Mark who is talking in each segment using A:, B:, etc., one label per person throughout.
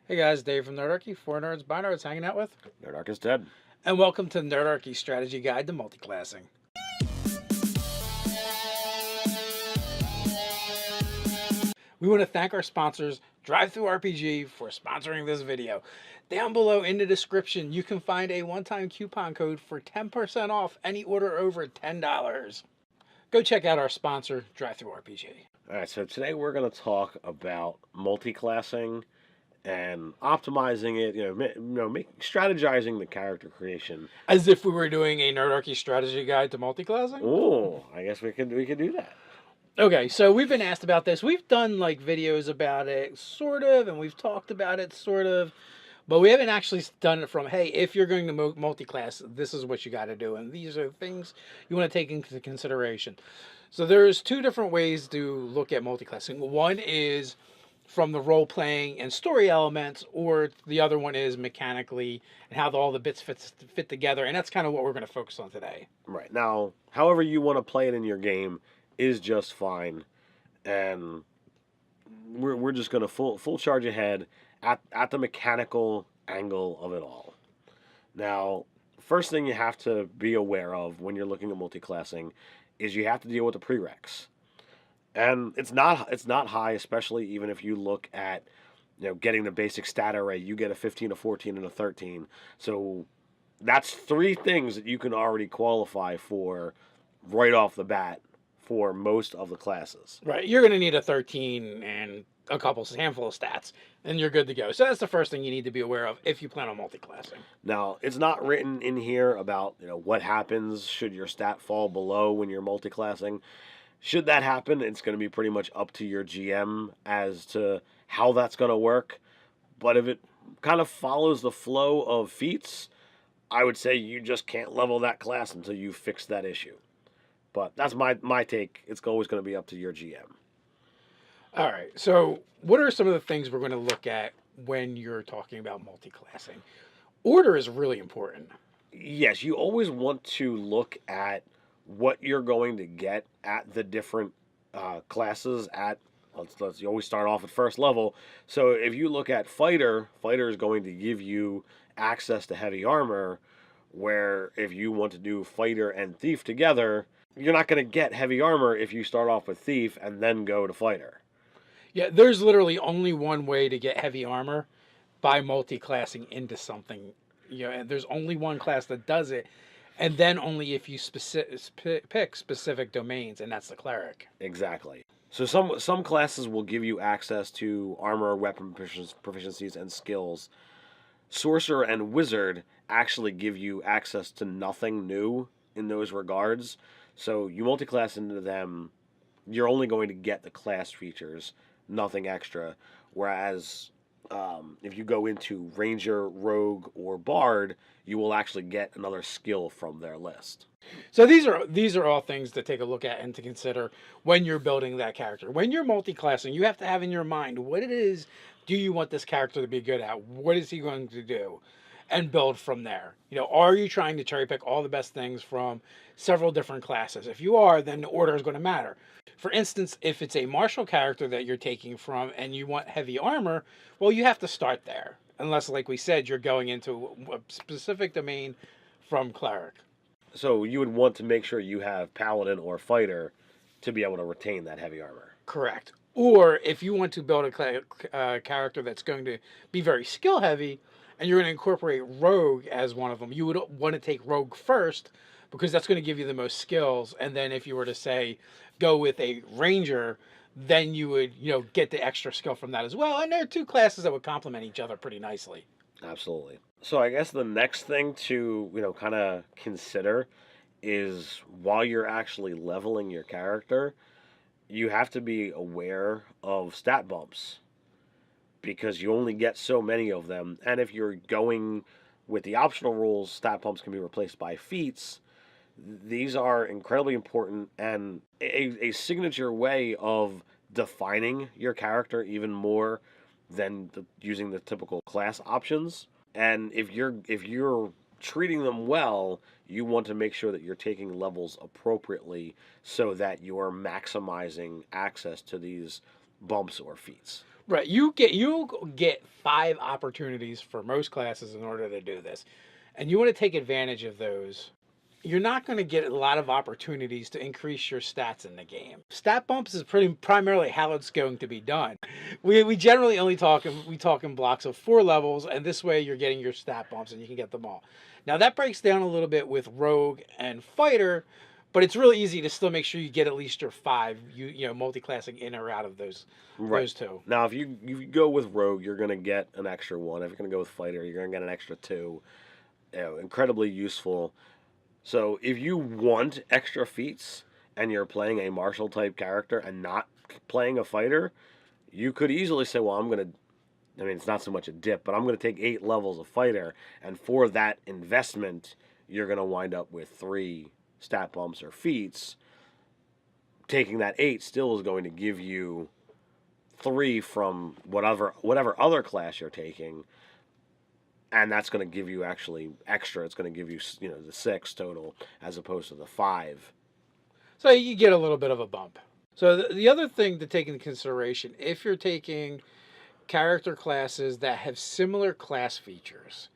A: Hey guys, Dave from Nerdarchy, for nerds, by nerds, hanging out with,
B: Nerdarchys dead.
A: and welcome to Nerdarchy Strategy Guide to Multiclassing. We want to thank our sponsors, DriveThruRPG, for sponsoring this video. Down below in the description, you can find a one-time coupon code for 10% off any order over $10. Go check out our sponsor, DriveThruRPG.
B: All right, so today we're going to talk about multiclassing and optimizing it. Strategizing the character creation.
A: As if we were doing a Nerdarchy Strategy Guide to Multiclassing.
B: Oh, I guess we could do that.
A: Okay, so we've been asked about this. We've done like videos about it, sort of, and we've talked about it, sort of, but we haven't actually done it from, hey, if you're going to multi-class, this is what you got to do, and these are things you want to take into consideration. So there's two different ways to look at multi-classing. One is from the role-playing and story elements, or the other one is mechanically and how all the bits fit together, and that's kind of what we're going to focus on today.
B: Right. Now, however you want to play it in your game is just fine, and we're just going to full charge ahead at the mechanical angle of it all. Now, first thing you have to be aware of when you're looking at multiclassing is you have to deal with the prereqs. And it's not high, especially even if you look at getting the basic stat array. You get a 15, a 14, and a 13. So that's three things that you can already qualify for right off the bat for most of the classes.
A: Right, you're going to need a 13 and a handful of stats, and you're good to go. So that's the first thing you need to be aware of if you plan on multiclassing.
B: Now, it's not written in here about what happens should your stat fall below when you're multiclassing. Should that happen, it's going to be pretty much up to your GM as to how that's going to work. But if it kind of follows the flow of feats, I would say you just can't level that class until you fix that issue. But that's my take. It's always going to be up to your GM.
A: All right, so what are some of the things we're going to look at when you're talking about multiclassing? Order is really important.
B: Yes, you always want to look at what you're going to get at the different classes at. Let's you always start off at first level. So if you look at fighter is going to give you access to heavy armor, where if you want to do fighter and thief together, you're not going to get heavy armor if you start off with thief and then go to fighter.
A: Yeah, there's literally only one way to get heavy armor, by multiclassing into something. And there's only one class that does it, and then only if you pick specific domains, and that's the cleric.
B: Exactly. So some classes will give you access to armor, weapon proficiencies, and skills. Sorcerer and wizard actually give you access to nothing new in those regards. So you multiclass into them, you're only going to get the class features, nothing extra. Whereas if you go into ranger, rogue, or bard, you will actually get another skill from their list.
A: So these are all things to take a look at and to consider when you're building that character. When you're multiclassing, you have to have in your mind what it is do you want this character to be good at? What is he going to do? And build from there. Are you trying to cherry pick all the best things from several different classes? If you are, then the order is going to matter. For instance, if it's a martial character that you're taking from and you want heavy armor, well, you have to start there. Unless, like we said, you're going into a specific domain from cleric.
B: So you would want to make sure you have paladin or fighter to be able to retain that heavy armor.
A: Correct. Or if you want to build a character that's going to be very skill heavy, and you're going to incorporate rogue as one of them, you would want to take rogue first because that's going to give you the most skills. And then if you were to say go with a ranger, then you would get the extra skill from that as well. And there are two classes that would complement each other pretty nicely.
B: Absolutely. So I guess the next thing to kind of consider is while you're actually leveling your character, you have to be aware of stat bumps, because you only get so many of them. And if you're going with the optional rules, stat bumps can be replaced by feats. These are incredibly important and a signature way of defining your character even more than using the typical class options. And if you're treating them well, you want to make sure that you're taking levels appropriately so that you're maximizing access to these bumps or feats.
A: Right. You get 5 opportunities for most classes in order to do this. And you want to take advantage of those. You're not going to get a lot of opportunities to increase your stats in the game. Stat bumps is pretty primarily how it's going to be done. We generally only talk in blocks of 4 levels, and this way you're getting your stat bumps and you can get them all. Now that breaks down a little bit with rogue and fighter, but it's really easy to still make sure you get at least your 5. You know multi-classing in or out of
B: Right.
A: those two.
B: Now, if you go with rogue, you're going to get an extra 1. If you're going to go with fighter, you're going to get an extra 2. Incredibly useful. So if you want extra feats and you're playing a martial type character and not playing a fighter, you could easily say, well, I mean, it's not so much a dip, but I'm going to take 8 levels of fighter, and for that investment, you're going to wind up with 3 stat bumps or feats. Taking that 8 still is going to give you 3 from whatever other class you're taking, and that's going to give you actually extra. It's going to give you the 6 total as opposed to the 5.
A: So you get a little bit of a bump. So the other thing to take into consideration, if you're taking character classes that have similar class features,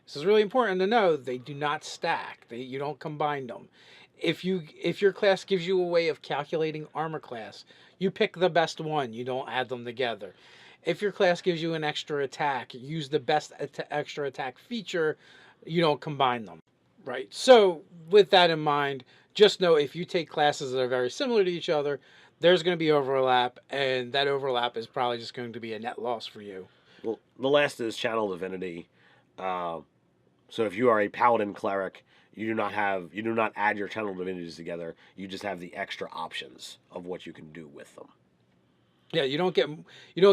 A: this is really important to know. They do not stack. You don't combine them. If your class gives you a way of calculating armor class, you pick the best one. You don't add them together. If your class gives you an extra attack, use the best extra attack feature. You don't combine them, right? So with that in mind, just know if you take classes that are very similar to each other, there's going to be overlap, and that overlap is probably just going to be a net loss for you.
B: Well, the last is channel divinity. So if you are a paladin cleric, you do not add your channel divinities together. You just have the extra options of what you can do with them.
A: Yeah, you don't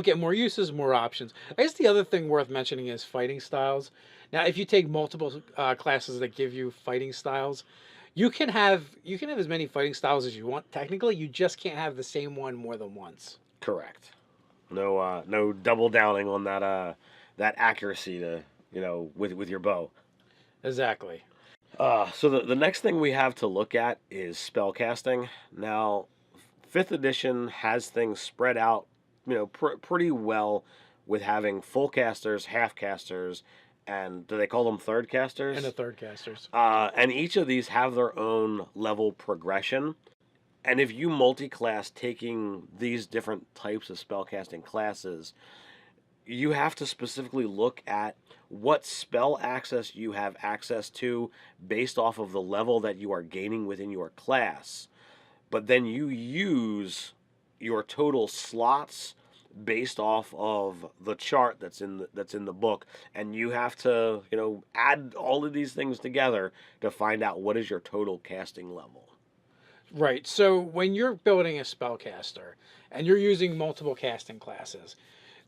A: get more uses, more options. I guess the other thing worth mentioning is fighting styles. Now, if you take multiple classes that give you fighting styles, you can have as many fighting styles as you want. Technically, you just can't have the same one more than once.
B: Correct. No double downing on that accuracy to with your bow.
A: Exactly.
B: So the next thing we have to look at is spellcasting. Now, 5th edition has things spread out, pretty well with having full casters, half casters, and do they call them third casters?
A: And the third casters.
B: And each of these have their own level progression. And if you multi-class taking these different types of spellcasting classes, you have to specifically look at what spell access you have access to based off of the level that you are gaining within your class. But then you use your total slots based off of the chart that's in the book, and you have to add all of these things together to find out what is your total casting level.
A: Right. So when you're building a spellcaster and you're using multiple casting classes,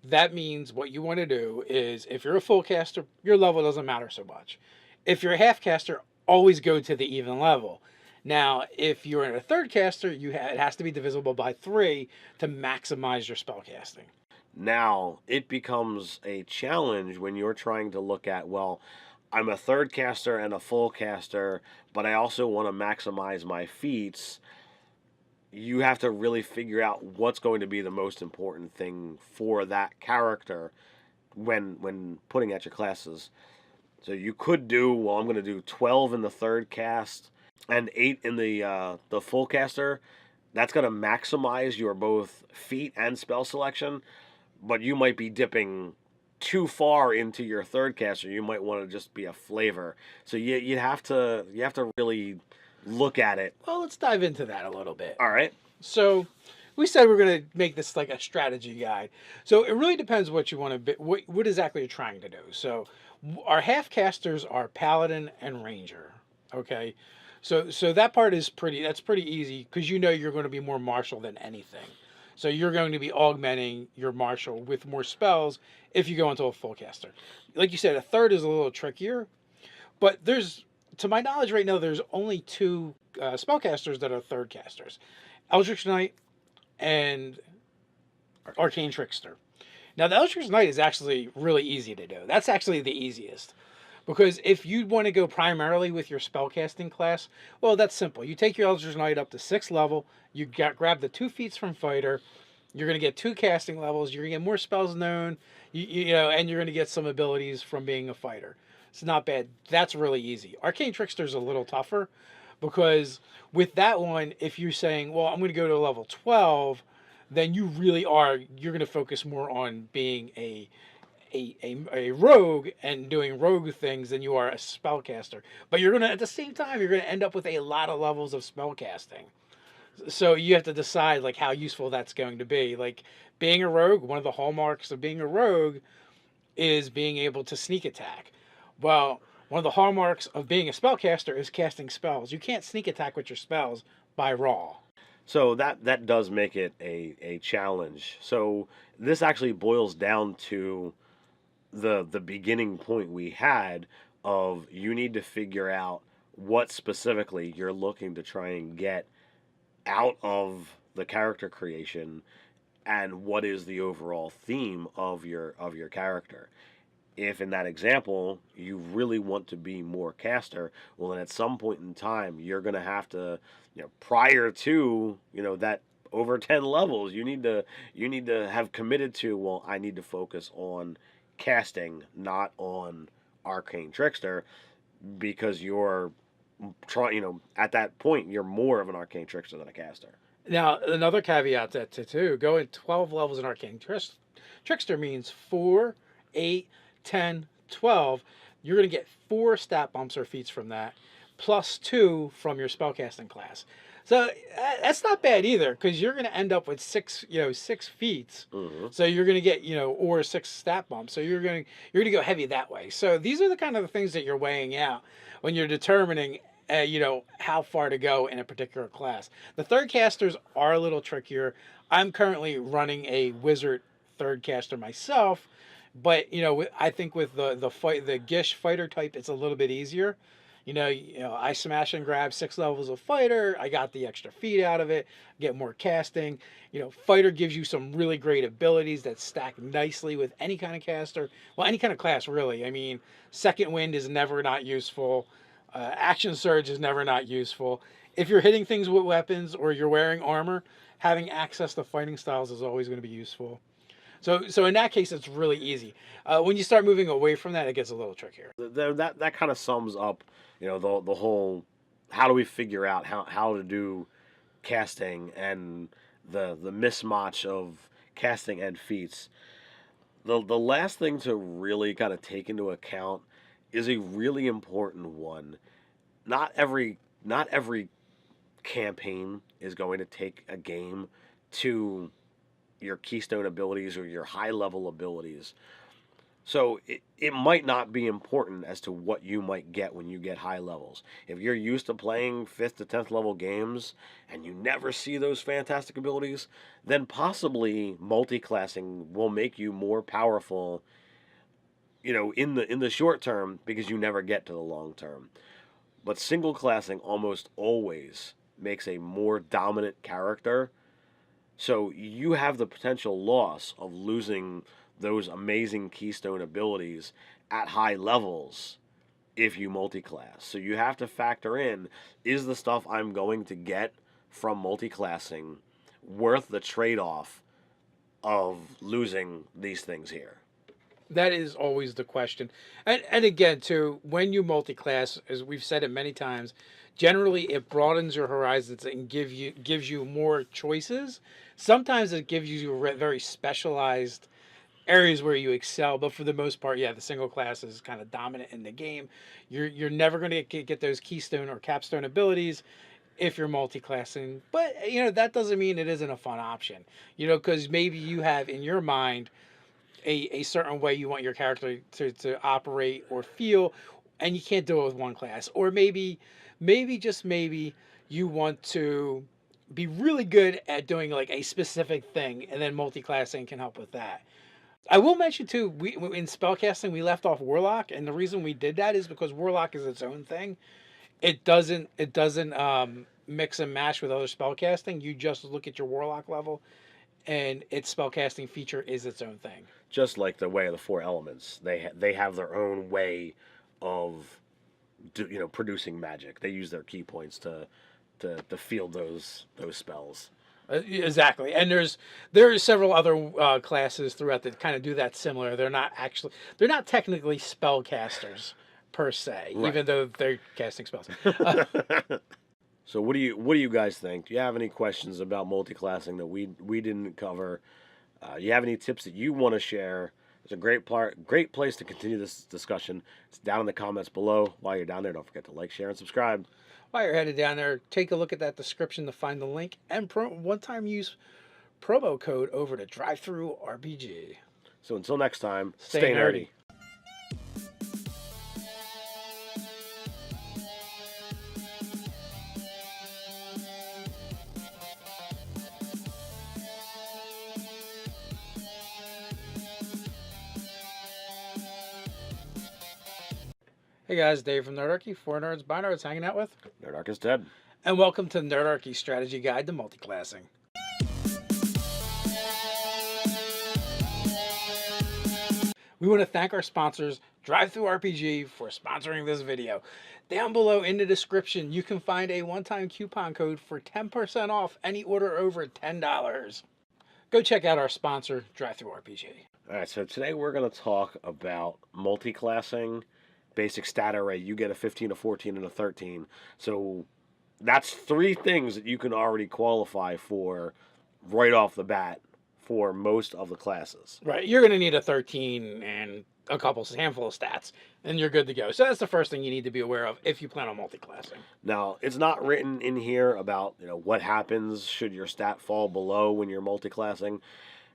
A: that means what you want to do is, if you're a full caster, your level doesn't matter so much. If you're a half caster, always go to the even level. Now, if you're in a third caster, it has to be divisible by 3 to maximize your spellcasting.
B: Now, it becomes a challenge when you're trying to look at, well, I'm a third caster and a full caster, but I also want to maximize my feats. You have to really figure out what's going to be the most important thing for that character when putting at your classes. So you could do, well, I'm going to do 12 in the third cast and 8 in the full caster. That's going to maximize your both feat and spell selection, but you might be dipping too far into your third caster. You might want to just be a flavor. So you have to really look at it.
A: Well, let's dive into that a little bit.
B: All right.
A: So we said we're going to make this like a strategy guide. So it really depends what you want to what exactly you're trying to do. So our half casters are paladin and ranger. Okay. So that part is pretty easy because you're going to be more martial than anything. So you're going to be augmenting your martial with more spells if you go into a full caster. Like you said, a third is a little trickier, but to my knowledge right now, there's only 2 spellcasters that are third casters. Eldritch Knight and Arcane Trickster. Now, the Eldritch Knight is actually really easy to do. That's actually the easiest. Because if you want to go primarily with your spellcasting class, well, that's simple. You take your Eldritch Knight up to 6th level, you grab the 2 feats from Fighter, You're going to get 2 casting levels. You're going to get more spells known, you know, and you're going to get some abilities from being a fighter. It's not bad. That's really easy. Arcane Trickster's a little tougher because with that one, if you're saying, well, I'm going to go to level 12, then you're going to focus more on being a rogue and doing rogue things than you are a spellcaster. But you're going to, at the same time, you're going to end up with a lot of levels of spellcasting. So you have to decide like how useful that's going to be. Like being a rogue, one of the hallmarks of being a rogue is being able to sneak attack. Well, one of the hallmarks of being a spellcaster is casting spells. You can't sneak attack with your spells by raw.
B: So that does make it a challenge. So this actually boils down to the beginning point we had of you need to figure out what specifically you're looking to try and get out of the character creation and what is the overall theme of your character. If in that example you really want to be more caster, well then at some point in time you're going to have to, prior to, that over 10 levels, you need to have committed to, well, I need to focus on casting, not on Arcane Trickster, because you're trying, at that point you're more of an Arcane Trickster than a caster.
A: Now, another caveat to too, going 12 levels in Arcane Trickster means 4, 8, 10, 12. You're going to get 4 stat bumps or feats from that, plus 2 from your spellcasting class. So that's not bad either, because you're going to end up with 6 feats.
B: Mm-hmm.
A: So you're going to get, or 6 stat bumps. So you're going to go heavy that way. So these are the kind of the things that you're weighing out when you're determining how far to go in a particular class. The third casters are a little trickier. I'm currently running a wizard third caster myself, but I think with the Gish fighter type, it's a little bit easier. I smash and grab 6 levels of fighter. I got the extra feat out of it. Get more casting. Fighter gives you some really great abilities that stack nicely with any kind of caster. Well, any kind of class, really. I mean, second wind is never not useful. Action surge is never not useful. If you're hitting things with weapons or you're wearing armor, having access to fighting styles is always going to be useful. So in that case, it's really easy. When you start moving away from that, it gets a little trickier.
B: That kind of sums up, the whole how do we figure out how to do casting and the mismatch of casting and feats. The last thing to really kind of take into account is a really important one. Not every campaign is going to take a game to your keystone abilities or your high level abilities. So it might not be important as to what you might get when you get high levels. If you're used to playing 5th to 10th level games and you never see those fantastic abilities, then possibly multiclassing will make you more powerful, in the short term, because you never get to the long term. But single classing almost always makes a more dominant character. So you have the potential loss of losing those amazing keystone abilities at high levels if you multiclass. So you have to factor in, is the stuff I'm going to get from multiclassing worth the trade-off of losing these things here?
A: That is always the question. And again, too, when you multiclass, as we've said it many times, generally it broadens your horizons and gives you more choices. Sometimes it gives you very specialized areas where you excel, but for the most part, yeah, the single class is kind of dominant in the game. You're never going to get those keystone or capstone abilities if you're multiclassing, but that doesn't mean it isn't a fun option. Because maybe you have in your mind a certain way you want your character to operate or feel, and you can't do it with one class. Or maybe just maybe you want to be really good at doing like a specific thing, and then multiclassing can help with that. I will mention too, we in spellcasting we left off Warlock, and the reason we did that is because Warlock is its own thing. It doesn't mix and match with other spellcasting. You just look at your Warlock level, and its spellcasting feature is its own thing.
B: Just like the way of the 4 elements, they have their own way of producing magic. They use their key points to field those spells.
A: Exactly, and there are several other classes throughout that kind of do that similar. They're not technically spellcasters per se,
B: Right.
A: even though they're casting spells. Uh,
B: So what do you guys think? Do you have any questions about multiclassing that we didn't cover? You have any tips that you want to share? It's a great place to continue this discussion. It's down in the comments below. While you're down there, don't forget to like, share, and subscribe.
A: While you're headed down there, take a look at that description to find the link and one-time use promo code over to DriveThruRPG.
B: So until next time,
A: Stay nerdy. Hey guys, Dave from Nerdarchy, 4 Nerds by Nerds, hanging out with.
B: Nerdarchys dead.
A: And welcome to Nerdarchy Strategy Guide to Multiclassing. We want to thank our sponsors, DriveThruRPG, for sponsoring this video. Down below in the description, you can find a one-time coupon code for 10% off any order over $10. Go check out our sponsor, DriveThruRPG.
B: All right, so today we're going to talk about multiclassing, basic stat array. You get a 15, a 14, and a 13. So that's 3 things that you can already qualify for right off the bat for most of the classes.
A: Right, you're going to need a 13 and a handful of stats, and you're good to go. So that's the first thing you need to be aware of if you plan on multiclassing.
B: Now, it's not written in here about what happens should your stat fall below when you're multiclassing.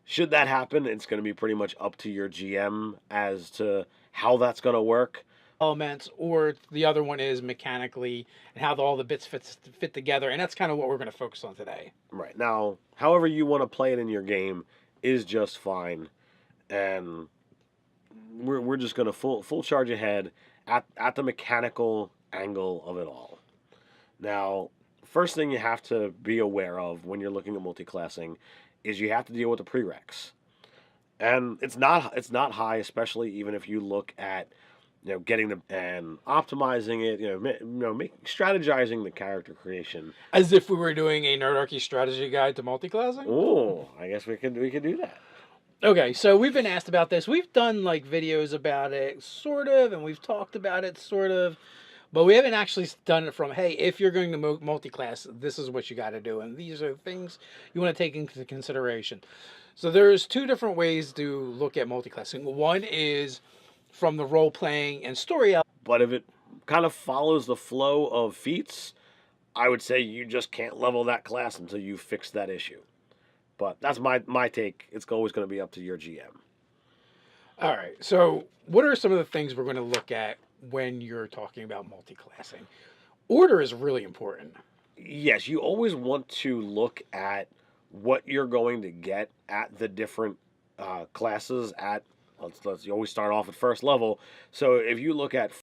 B: Should that happen, it's going to be pretty much up to your GM as to how that's going to work.
A: Elements, or the other one is mechanically and how all the bits fit together, and that's kind of what we're going to focus on today.
B: Right. Now, however you want to play it in your game is just fine, and we're just going to full charge ahead at the mechanical angle of it all. Now, first thing you have to be aware of when you're looking at multiclassing is you have to deal with the prereqs, and it's not high, especially even if you look at getting them and optimizing it, strategizing the character creation.
A: As if we were doing a Nerdarchy strategy guide to multiclassing?
B: Oh, I guess we could do that.
A: Okay, so we've been asked about this. We've done like videos about it, sort of, and we've talked about it, sort of, but we haven't actually done it from, hey, if you're going to multiclass, this is what you got to do, and these are things you want to take into consideration. So there's 2 different ways to look at multiclassing. One is from the role-playing and story element.
B: But if it kind of follows the flow of feats, I would say you just can't level that class until you fix that issue. But that's my take. It's always going to be up to your GM.
A: All right, so what are some of the things we're going to look at when you're talking about multiclassing? Order is really important.
B: Yes, you always want to look at what you're going to get at the different classes at. You always start off at first level. So if you look at